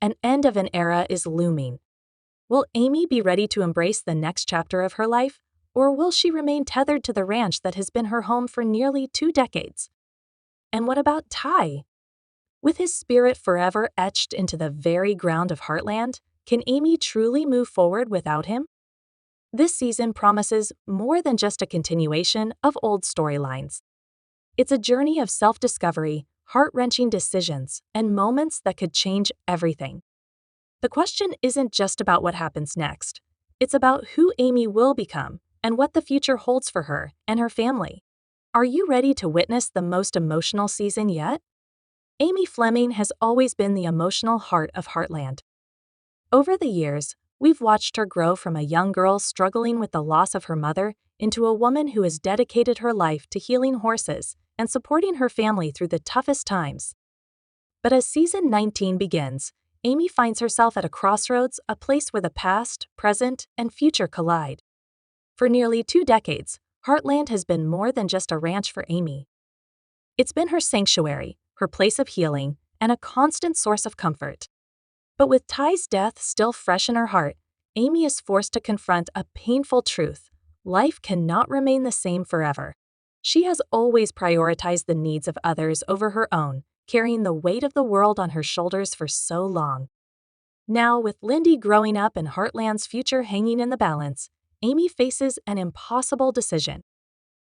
An end of an era is looming. Will Amy be ready to embrace the next chapter of her life, or will she remain tethered to the ranch that has been her home for nearly 2 decades? And what about Ty? With his spirit forever etched into the very ground of Heartland, can Amy truly move forward without him? This season promises more than just a continuation of old storylines. It's a journey of self-discovery, heart-wrenching decisions, and moments that could change everything. The question isn't just about what happens next. It's about who Amy will become and what the future holds for her and her family. Are you ready to witness the most emotional season yet? Amy Fleming has always been the emotional heart of Heartland. Over the years, we've watched her grow from a young girl struggling with the loss of her mother into a woman who has dedicated her life to healing horses and supporting her family through the toughest times. But as season 19 begins, Amy finds herself at a crossroads, a place where the past, present, and future collide. For nearly 2 decades, Heartland has been more than just a ranch for Amy. It's been her sanctuary, her place of healing, and a constant source of comfort. But with Ty's death still fresh in her heart, Amy is forced to confront a painful truth. Life cannot remain the same forever. She has always prioritized the needs of others over her own, carrying the weight of the world on her shoulders for so long. Now, with Lindy growing up and Heartland's future hanging in the balance, Amy faces an impossible decision.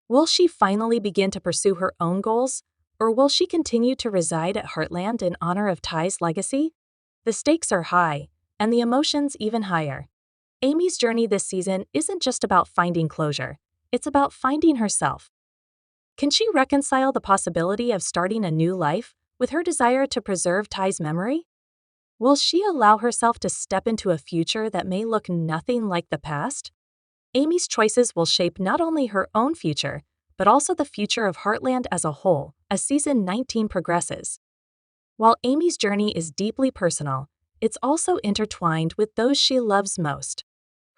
Will she finally begin to pursue her own goals, or will she continue to reside at Heartland in honor of Ty's legacy? The stakes are high, and the emotions even higher. Amy's journey this season isn't just about finding closure, it's about finding herself. Can she reconcile the possibility of starting a new life with her desire to preserve Ty's memory? Will she allow herself to step into a future that may look nothing like the past? Amy's choices will shape not only her own future, but also the future of Heartland as a whole as season 19 progresses. While Amy's journey is deeply personal, it's also intertwined with those she loves most.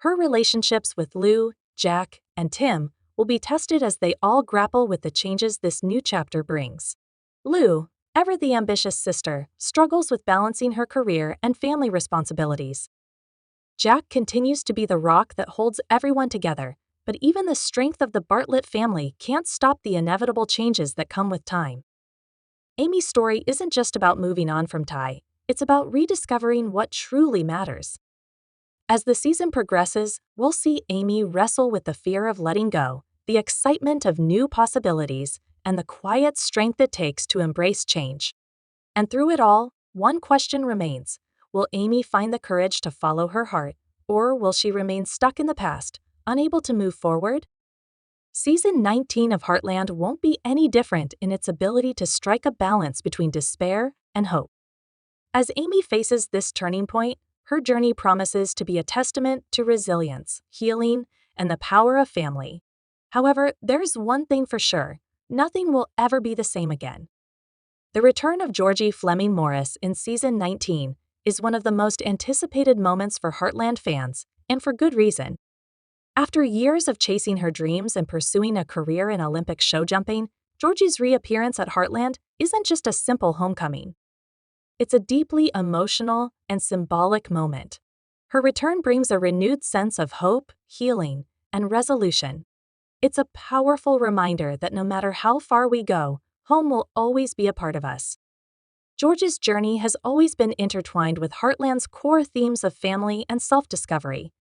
Her relationships with Lou, Jack, and Tim will be tested as they all grapple with the changes this new chapter brings. Lou, ever the ambitious sister, struggles with balancing her career and family responsibilities. Jack continues to be the rock that holds everyone together, but even the strength of the Bartlett family can't stop the inevitable changes that come with time. Amy's story isn't just about moving on from Ty, it's about rediscovering what truly matters. As the season progresses, we'll see Amy wrestle with the fear of letting go, the excitement of new possibilities, and the quiet strength it takes to embrace change. And through it all, one question remains. Will Amy find the courage to follow her heart, or will she remain stuck in the past, unable to move forward? Season 19 of Heartland won't be any different in its ability to strike a balance between despair and hope. As Amy faces this turning point, her journey promises to be a testament to resilience, healing, and the power of family. However, there's one thing for sure: nothing will ever be the same again. The return of Georgie Fleming Morris in season 19 is one of the most anticipated moments for Heartland fans, and for good reason. After years of chasing her dreams and pursuing a career in Olympic show jumping, Georgie's reappearance at Heartland isn't just a simple homecoming. It's a deeply emotional and symbolic moment. Her return brings a renewed sense of hope, healing, and resolution. It's a powerful reminder that no matter how far we go, home will always be a part of us. George's journey has always been intertwined with Heartland's core themes of family and self-discovery.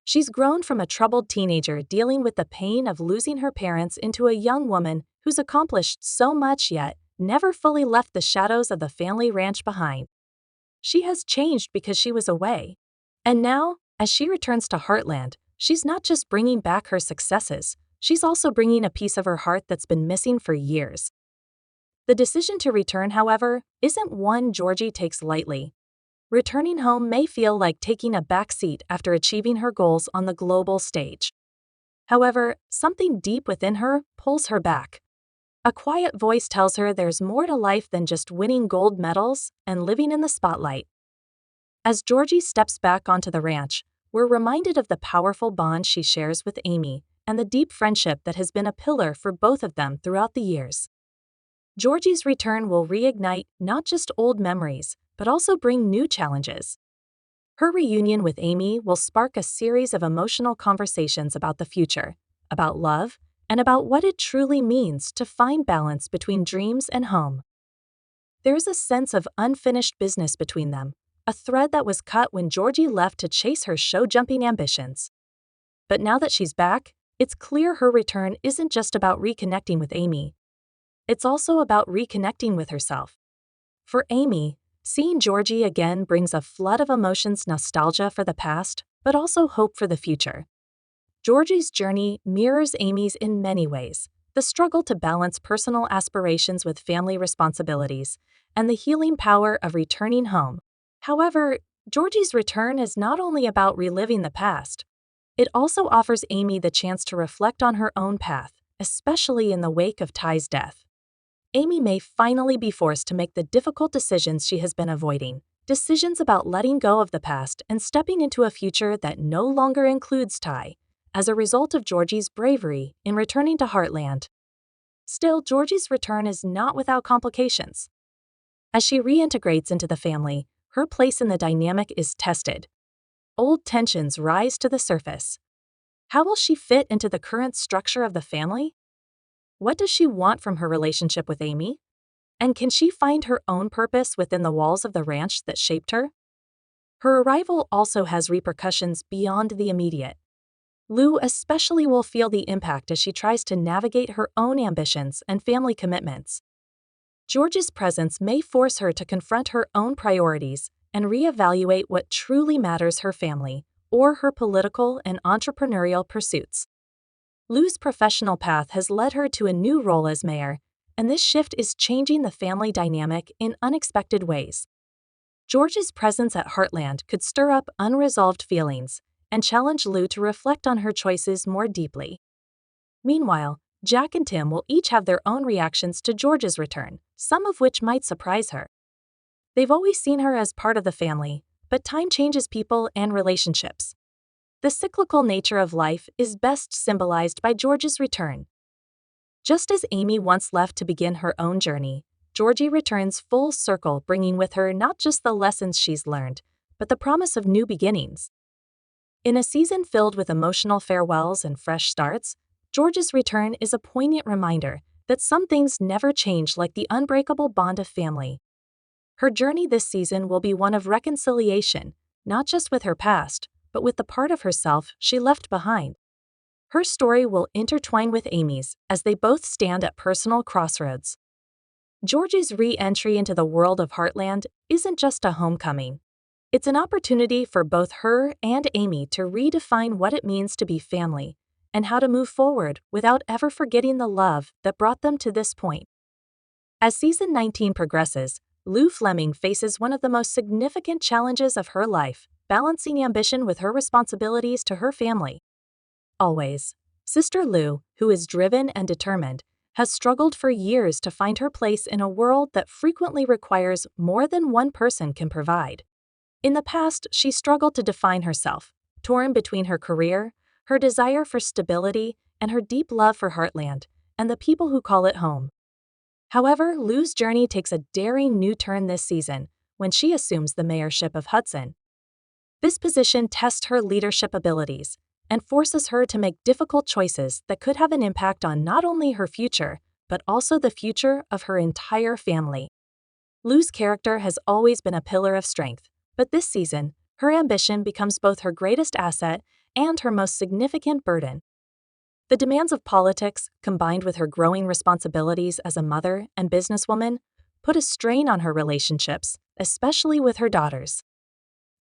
She's grown from a troubled teenager dealing with the pain of losing her parents into a young woman who's accomplished so much yet never fully left the shadows of the family ranch behind. She has changed because she was away. And now, as she returns to Heartland, she's not just bringing back her successes, she's also bringing a piece of her heart that's been missing for years. The decision to return, however, isn't one Georgie takes lightly. Returning home may feel like taking a back seat after achieving her goals on the global stage. However, something deep within her pulls her back. A quiet voice tells her there's more to life than just winning gold medals and living in the spotlight. As Georgie steps back onto the ranch, we're reminded of the powerful bond she shares with Amy and the deep friendship that has been a pillar for both of them throughout the years. Georgie's return will reignite not just old memories, but also bring new challenges. Her reunion with Amy will spark a series of emotional conversations about the future, about love, and about what it truly means to find balance between dreams and home. There's a sense of unfinished business between them, a thread that was cut when Georgie left to chase her show-jumping ambitions. But now that she's back, it's clear her return isn't just about reconnecting with Amy. It's also about reconnecting with herself. For Amy, seeing Georgie again brings a flood of emotions, nostalgia for the past, but also hope for the future. Georgie's journey mirrors Amy's in many ways: the struggle to balance personal aspirations with family responsibilities, and the healing power of returning home. However, Georgie's return is not only about reliving the past. It also offers Amy the chance to reflect on her own path, especially in the wake of Ty's death. Amy may finally be forced to make the difficult decisions she has been avoiding, decisions about letting go of the past and stepping into a future that no longer includes Ty, as a result of Georgie's bravery in returning to Heartland. Still, Georgie's return is not without complications. As she reintegrates into the family, her place in the dynamic is tested. Old tensions rise to the surface. How will she fit into the current structure of the family? What does she want from her relationship with Amy? And can she find her own purpose within the walls of the ranch that shaped her? Her arrival also has repercussions beyond the immediate. Lou especially will feel the impact as she tries to navigate her own ambitions and family commitments. George's presence may force her to confront her own priorities and reevaluate what truly matters: her family or her political and entrepreneurial pursuits. Lou's professional path has led her to a new role as mayor, and this shift is changing the family dynamic in unexpected ways. George's presence at Heartland could stir up unresolved feelings and challenge Lou to reflect on her choices more deeply. Meanwhile, Jack and Tim will each have their own reactions to George's return, some of which might surprise her. They've always seen her as part of the family, but time changes people and relationships. The cyclical nature of life is best symbolized by George's return. Just as Amy once left to begin her own journey, Georgie returns full circle, bringing with her not just the lessons she's learned, but the promise of new beginnings. In a season filled with emotional farewells and fresh starts, George's return is a poignant reminder that some things never change, like the unbreakable bond of family. Her journey this season will be one of reconciliation, not just with her past, but with the part of herself she left behind. Her story will intertwine with Amy's as they both stand at personal crossroads. Georgie's re-entry into the world of Heartland isn't just a homecoming. It's an opportunity for both her and Amy to redefine what it means to be family and how to move forward without ever forgetting the love that brought them to this point. As season 19 progresses, Lou Fleming faces one of the most significant challenges of her life, balancing ambition with her responsibilities to her family. Always, Sister Lou, who is driven and determined, has struggled for years to find her place in a world that frequently requires more than one person can provide. In the past, she struggled to define herself, torn between her career, her desire for stability, and her deep love for Heartland and the people who call it home. However, Lou's journey takes a daring new turn this season when she assumes the mayorship of Hudson. This position tests her leadership abilities and forces her to make difficult choices that could have an impact on not only her future, but also the future of her entire family. Lou's character has always been a pillar of strength, but this season, her ambition becomes both her greatest asset and her most significant burden. The demands of politics, combined with her growing responsibilities as a mother and businesswoman, put a strain on her relationships, especially with her daughters.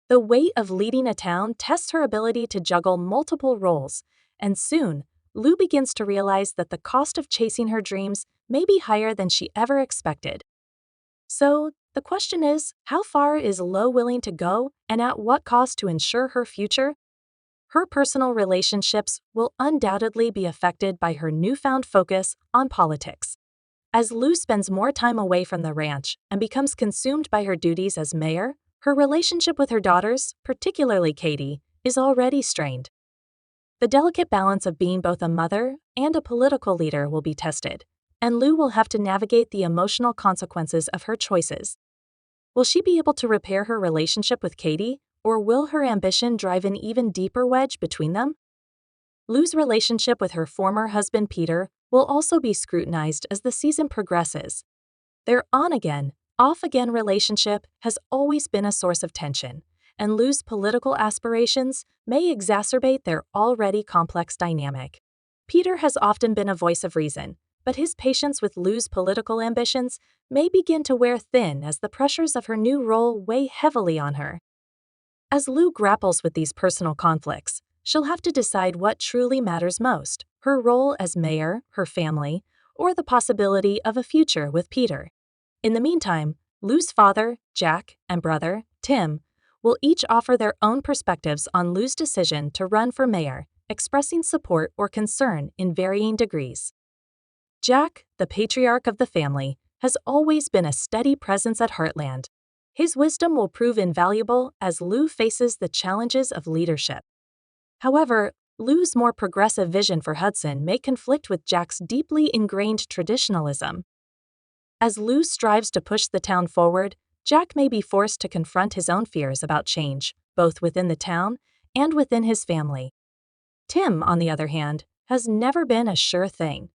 The weight of leading a town tests her ability to juggle multiple roles, and soon, Lou begins to realize that the cost of chasing her dreams may be higher than she ever expected. So, the question is, how far is Lou willing to go, and at what cost to ensure her future? Her personal relationships will undoubtedly be affected by her newfound focus on politics. As Lou spends more time away from the ranch and becomes consumed by her duties as mayor, her relationship with her daughters, particularly Katie, is already strained. The delicate balance of being both a mother and a political leader will be tested, and Lou will have to navigate the emotional consequences of her choices. Will she be able to repair her relationship with Katie, or will her ambition drive an even deeper wedge between them? Lou's relationship with her former husband Peter will also be scrutinized as the season progresses. Their on-again, off-again relationship has always been a source of tension, and Lou's political aspirations may exacerbate their already complex dynamic. Peter has often been a voice of reason, but his patience with Lou's political ambitions may begin to wear thin as the pressures of her new role weigh heavily on her. As Lou grapples with these personal conflicts, she'll have to decide what truly matters most: her role as mayor, her family, or the possibility of a future with Peter. In the meantime, Lou's father, Jack, and brother, Tim, will each offer their own perspectives on Lou's decision to run for mayor, expressing support or concern in varying degrees. Jack, the patriarch of the family, has always been a steady presence at Heartland. His wisdom will prove invaluable as Lou faces the challenges of leadership. However, Lou's more progressive vision for Hudson may conflict with Jack's deeply ingrained traditionalism. As Lou strives to push the town forward, Jack may be forced to confront his own fears about change, both within the town and within his family. Tim, on the other hand, has never been a sure thing.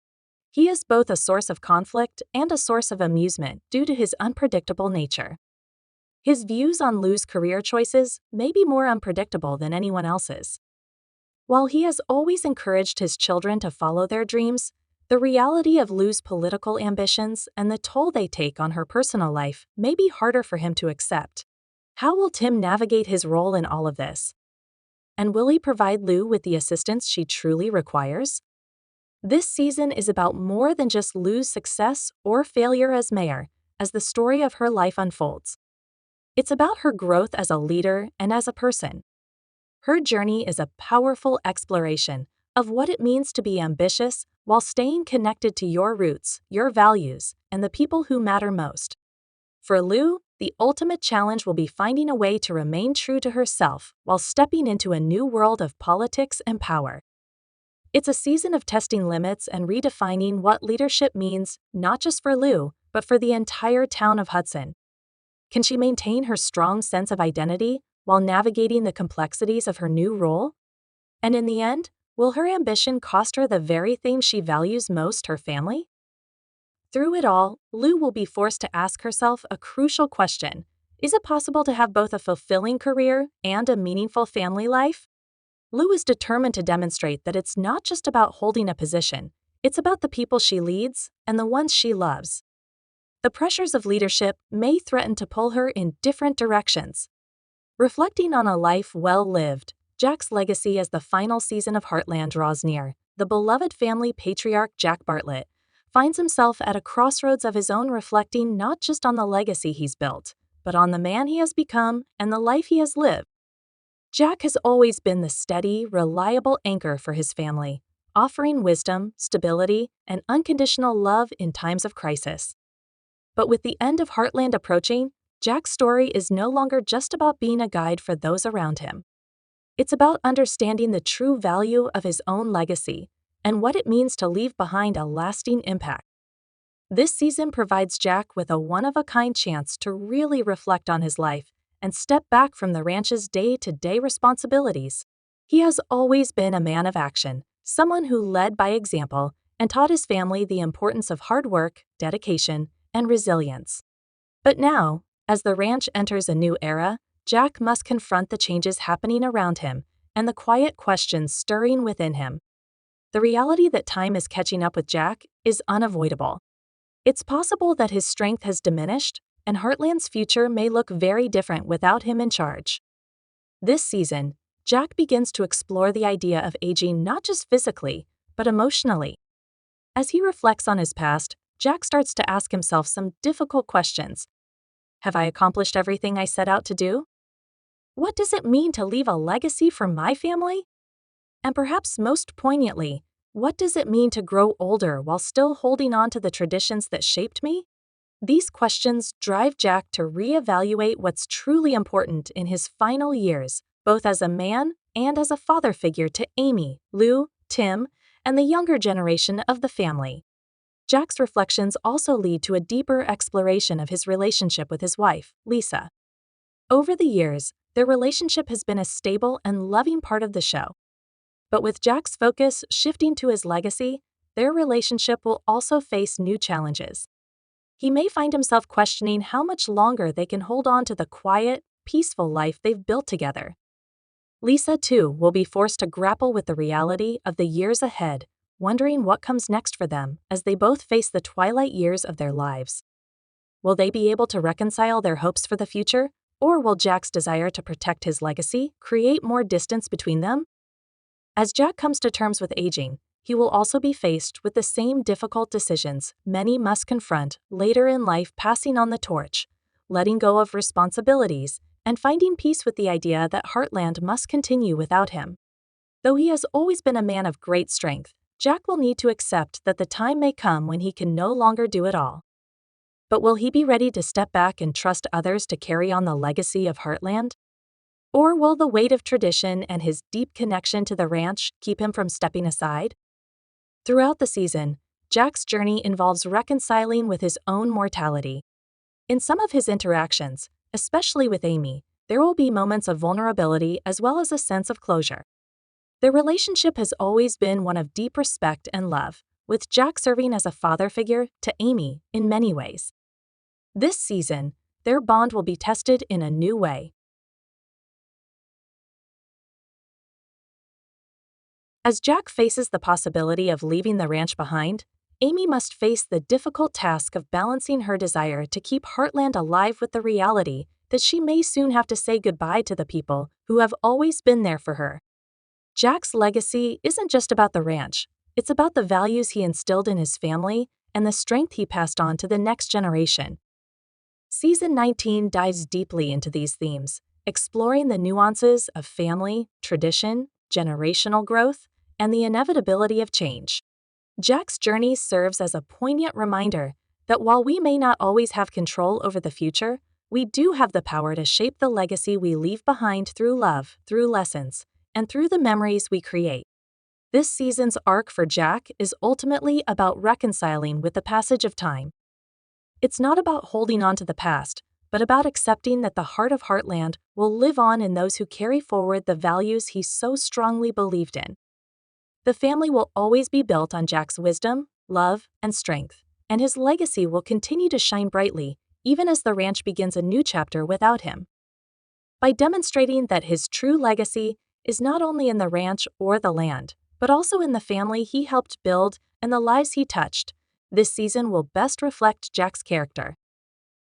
He is both a source of conflict and a source of amusement due to his unpredictable nature. His views on Lou's career choices may be more unpredictable than anyone else's. While he has always encouraged his children to follow their dreams, the reality of Lou's political ambitions and the toll they take on her personal life may be harder for him to accept. How will Tim navigate his role in all of this? And will he provide Lou with the assistance she truly requires? This season is about more than just Lou's success or failure as mayor, as the story of her life unfolds. It's about her growth as a leader and as a person. Her journey is a powerful exploration of what it means to be ambitious while staying connected to your roots, your values, and the people who matter most. For Lou, the ultimate challenge will be finding a way to remain true to herself while stepping into a new world of politics and power. It's a season of testing limits and redefining what leadership means, not just for Lou, but for the entire town of Hudson. Can she maintain her strong sense of identity while navigating the complexities of her new role? And in the end, will her ambition cost her the very thing she values most, her family? Through it all, Lou will be forced to ask herself a crucial question: is it possible to have both a fulfilling career and a meaningful family life? Lou is determined to demonstrate that it's not just about holding a position, it's about the people she leads and the ones she loves. The pressures of leadership may threaten to pull her in different directions. Reflecting on a life well lived, Jack's legacy as the final season of Heartland draws near. The beloved family patriarch Jack Bartlett finds himself at a crossroads of his own, reflecting not just on the legacy he's built, but on the man he has become and the life he has lived. Jack has always been the steady, reliable anchor for his family, offering wisdom, stability, and unconditional love in times of crisis. But with the end of Heartland approaching, Jack's story is no longer just about being a guide for those around him. It's about understanding the true value of his own legacy and what it means to leave behind a lasting impact. This season provides Jack with a one-of-a-kind chance to really reflect on his life and step back from the ranch's day-to-day responsibilities. He has always been a man of action, someone who led by example and taught his family the importance of hard work, dedication, and resilience. But now, as the ranch enters a new era, Jack must confront the changes happening around him and the quiet questions stirring within him. The reality that time is catching up with Jack is unavoidable. It's possible that his strength has diminished, and Heartland's future may look very different without him in charge. This season, Jack begins to explore the idea of aging not just physically, but emotionally. As he reflects on his past, Jack starts to ask himself some difficult questions. Have I accomplished everything I set out to do? What does it mean to leave a legacy for my family? And perhaps most poignantly, what does it mean to grow older while still holding on to the traditions that shaped me? These questions drive Jack to reevaluate what's truly important in his final years, both as a man and as a father figure to Amy, Lou, Tim, and the younger generation of the family. Jack's reflections also lead to a deeper exploration of his relationship with his wife, Lisa. Over the years, their relationship has been a stable and loving part of the show. But with Jack's focus shifting to his legacy, their relationship will also face new challenges. He may find himself questioning how much longer they can hold on to the quiet, peaceful life they've built together. Lisa, too, will be forced to grapple with the reality of the years ahead, wondering what comes next for them as they both face the twilight years of their lives. Will they be able to reconcile their hopes for the future, or will Jack's desire to protect his legacy create more distance between them? As Jack comes to terms with aging, he will also be faced with the same difficult decisions many must confront later in life, passing on the torch, letting go of responsibilities, and finding peace with the idea that Heartland must continue without him. Though he has always been a man of great strength, Jack will need to accept that the time may come when he can no longer do it all. But will he be ready to step back and trust others to carry on the legacy of Heartland? Or will the weight of tradition and his deep connection to the ranch keep him from stepping aside? Throughout the season, Jack's journey involves reconciling with his own mortality. In some of his interactions, especially with Amy, there will be moments of vulnerability as well as a sense of closure. Their relationship has always been one of deep respect and love, with Jack serving as a father figure to Amy in many ways. This season, their bond will be tested in a new way. As Jack faces the possibility of leaving the ranch behind, Amy must face the difficult task of balancing her desire to keep Heartland alive with the reality that she may soon have to say goodbye to the people who have always been there for her. Jack's legacy isn't just about the ranch, it's about the values he instilled in his family and the strength he passed on to the next generation. Season 19 dives deeply into these themes, exploring the nuances of family, tradition, generational growth, and the inevitability of change. Jack's journey serves as a poignant reminder that while we may not always have control over the future, we do have the power to shape the legacy we leave behind through love, through lessons, and through the memories we create. This season's arc for Jack is ultimately about reconciling with the passage of time. It's not about holding on to the past, but about accepting that the heart of Heartland will live on in those who carry forward the values he so strongly believed in. The family will always be built on Jack's wisdom, love, and strength, and his legacy will continue to shine brightly even as the ranch begins a new chapter without him. By demonstrating that his true legacy is not only in the ranch or the land, but also in the family he helped build and the lives he touched, this season will best reflect Jack's character.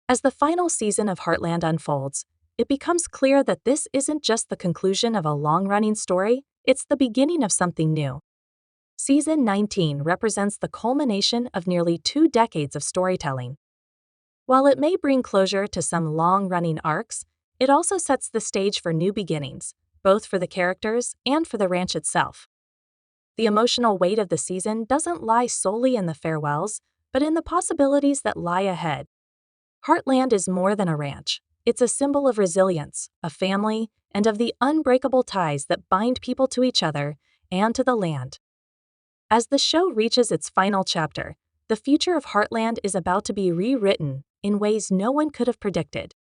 As the final season of Heartland unfolds, it becomes clear that this isn't just the conclusion of a long-running story, it's the beginning of something new. Season 19 represents the culmination of nearly 2 decades of storytelling. While it may bring closure to some long-running arcs, it also sets the stage for new beginnings, both for the characters and for the ranch itself. The emotional weight of the season doesn't lie solely in the farewells, but in the possibilities that lie ahead. Heartland is more than a ranch. It's a symbol of resilience, a family, and of the unbreakable ties that bind people to each other and to the land. As the show reaches its final chapter, the future of Heartland is about to be rewritten in ways no one could have predicted.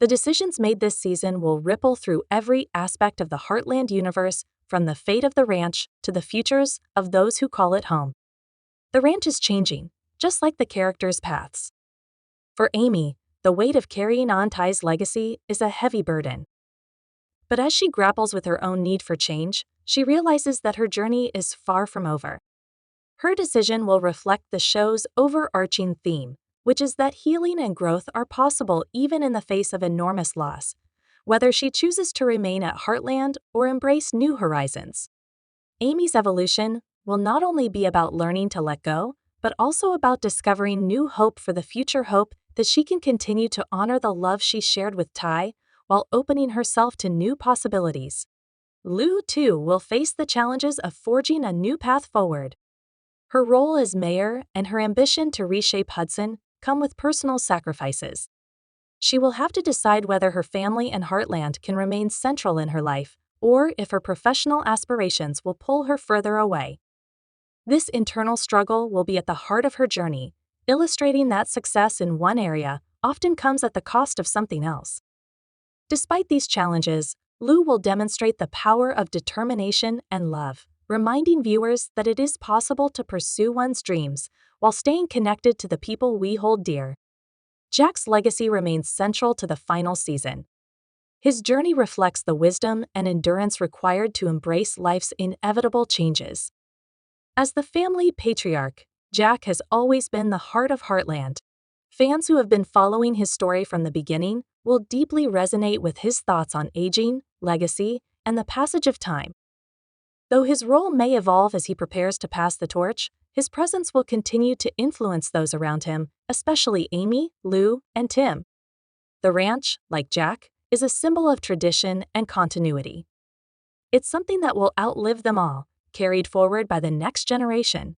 The decisions made this season will ripple through every aspect of the Heartland universe, from the fate of the ranch to the futures of those who call it home. The ranch is changing, just like the characters' paths. For Amy, the weight of carrying on Ty's legacy is a heavy burden. But as she grapples with her own need for change, she realizes that her journey is far from over. Her decision will reflect the show's overarching theme, which is that healing and growth are possible even in the face of enormous loss, whether she chooses to remain at Heartland or embrace new horizons. Amy's evolution will not only be about learning to let go, but also about discovering new hope for the future, hope that she can continue to honor the love she shared with Ty while opening herself to new possibilities. Lou, too, will face the challenges of forging a new path forward. Her role as mayor and her ambition to reshape Hudson come with personal sacrifices. She will have to decide whether her family and Heartland can remain central in her life, or if her professional aspirations will pull her further away. This internal struggle will be at the heart of her journey, illustrating that success in one area often comes at the cost of something else. Despite these challenges, Lou will demonstrate the power of determination and love, reminding viewers that it is possible to pursue one's dreams while staying connected to the people we hold dear. Jack's legacy remains central to the final season. His journey reflects the wisdom and endurance required to embrace life's inevitable changes. As the family patriarch, Jack has always been the heart of Heartland. Fans who have been following his story from the beginning will deeply resonate with his thoughts on aging, legacy, and the passage of time. Though his role may evolve as he prepares to pass the torch, his presence will continue to influence those around him, especially Amy, Lou, and Tim. The ranch, like Jack, is a symbol of tradition and continuity. It's something that will outlive them all, carried forward by the next generation.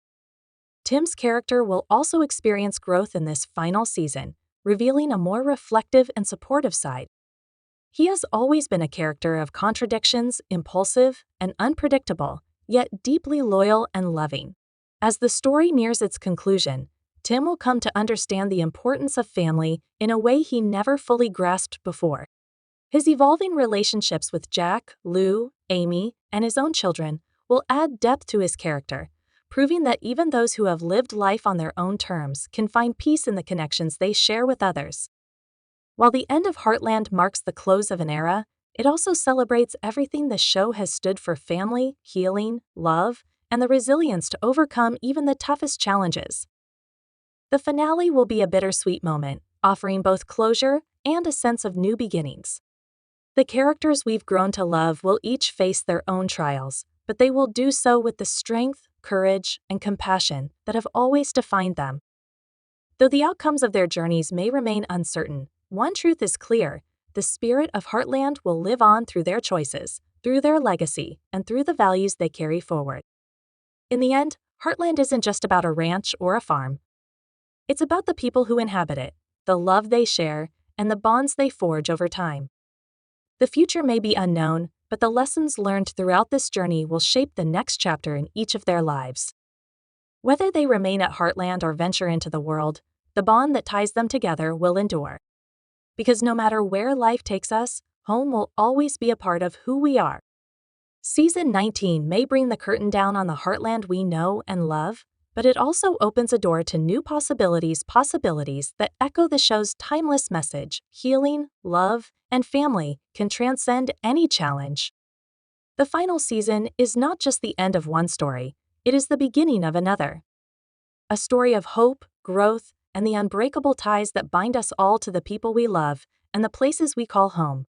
Tim's character will also experience growth in this final season, revealing a more reflective and supportive side. He has always been a character of contradictions, impulsive and unpredictable, yet deeply loyal and loving. As the story nears its conclusion, Tim will come to understand the importance of family in a way he never fully grasped before. His evolving relationships with Jack, Lou, Amy, and his own children will add depth to his character, proving that even those who have lived life on their own terms can find peace in the connections they share with others. While the end of Heartland marks the close of an era, it also celebrates everything the show has stood for: family, healing, love, and the resilience to overcome even the toughest challenges. The finale will be a bittersweet moment, offering both closure and a sense of new beginnings. The characters we've grown to love will each face their own trials, but they will do so with the strength, courage, and compassion that have always defined them. Though the outcomes of their journeys may remain uncertain, one truth is clear: the spirit of Heartland will live on through their choices, through their legacy, and through the values they carry forward. In the end, Heartland isn't just about a ranch or a farm. It's about the people who inhabit it, the love they share, and the bonds they forge over time. The future may be unknown, but the lessons learned throughout this journey will shape the next chapter in each of their lives. Whether they remain at Heartland or venture into the world, the bond that ties them together will endure. Because no matter where life takes us, home will always be a part of who we are. Season 19 may bring the curtain down on the Heartland we know and love, but it also opens a door to new possibilities that echo the show's timeless message: healing, love, and family can transcend any challenge. The final season is not just the end of one story, it is the beginning of another. A story of hope, growth, and the unbreakable ties that bind us all to the people we love and the places we call home.